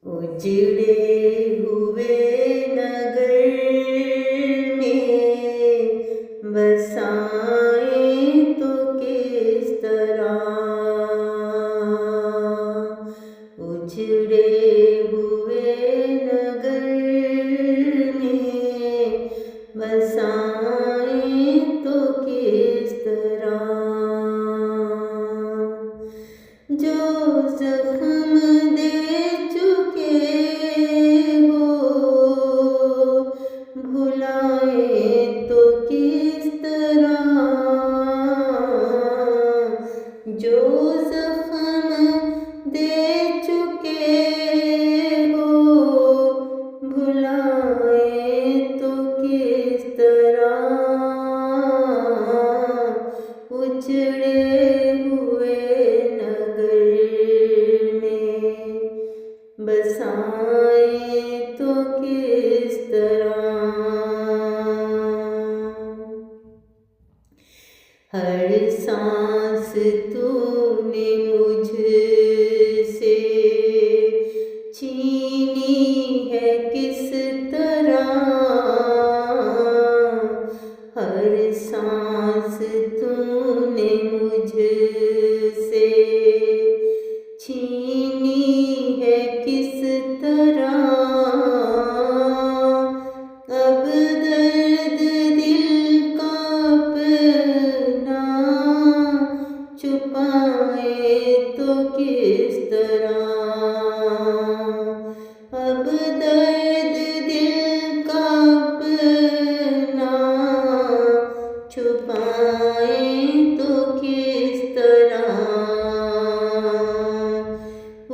उजड़े हुए नगर में बसाए तो किस तरह। उजड़े हुए नगर में बसाए तो किस तरह। जो जख्म दे चुके हो भुलाए तो किस तरह। जो जख्म दे चुके हो भुलाए तो किस तरह। उजड़े हुए नगर में बसाए तो किस तरह। हर सांस तूने मुझसे छीनी है किस तरह। हर सांस तूने मुझसे छीनी है किस तरह। अब दर्द दिल का अपना छुपाए तो किस तरह। अब दर्द दिल का अपना छुपाए तो किस तरह।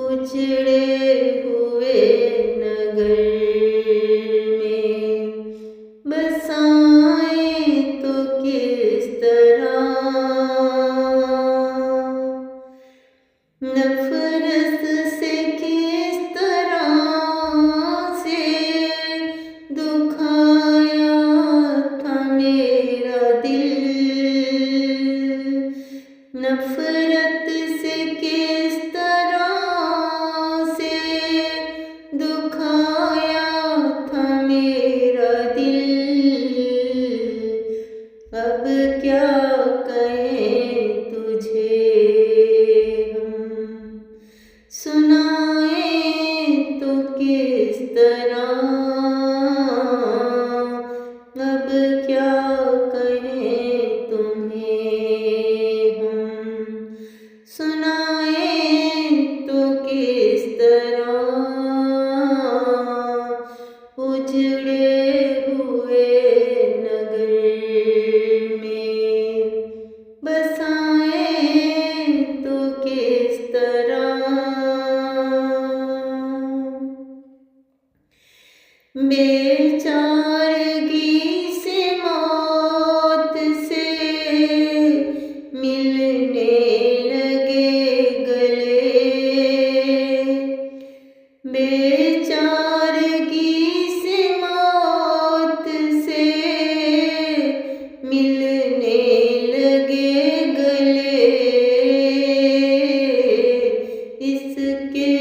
उजड़े हुए नगर में बसाए तो किस तरह। नफरत से किस तरह से दुखाया था मेरा दिल। नफरत से किस तरह से दुखाया था मेरा दिल। अब क्या कहें तुझे हम सुनाए तो किस तरह। अब क्या कहें तुम्हें हम सुनाए तो किस तरह। उजड़े हुए नगर में बसाए तो किस तरह। बेचारगी से मौत से मिलने लगे गले। बेचारगी से मौत से मिलने लगे गले। इसके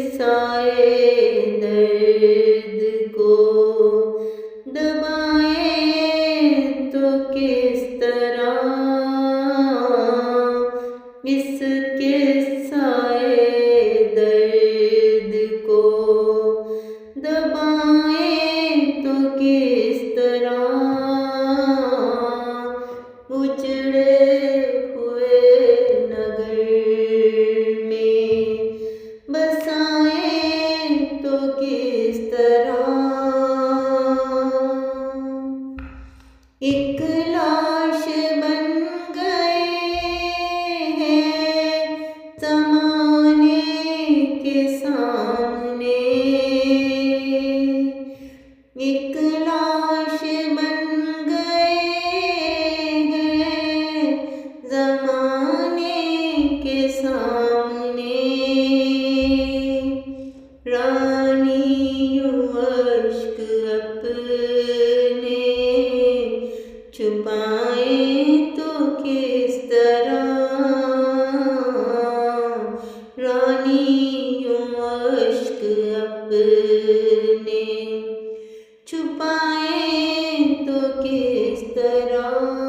साए दर्द को दबाए तो किस तरह। इसके साए दर्द को दबाए तो किस तरह। उजड़े हुए नगर में बसाए तो किस तरह। एक लाश बन गए हैं ज़माने के सामने। एक लाश बन गए हैं ज़माने के सामने। रानियों अश्क अपने छुपाए तो किस तरह। रानियों अश्क अपने छुपाए तो किस तरह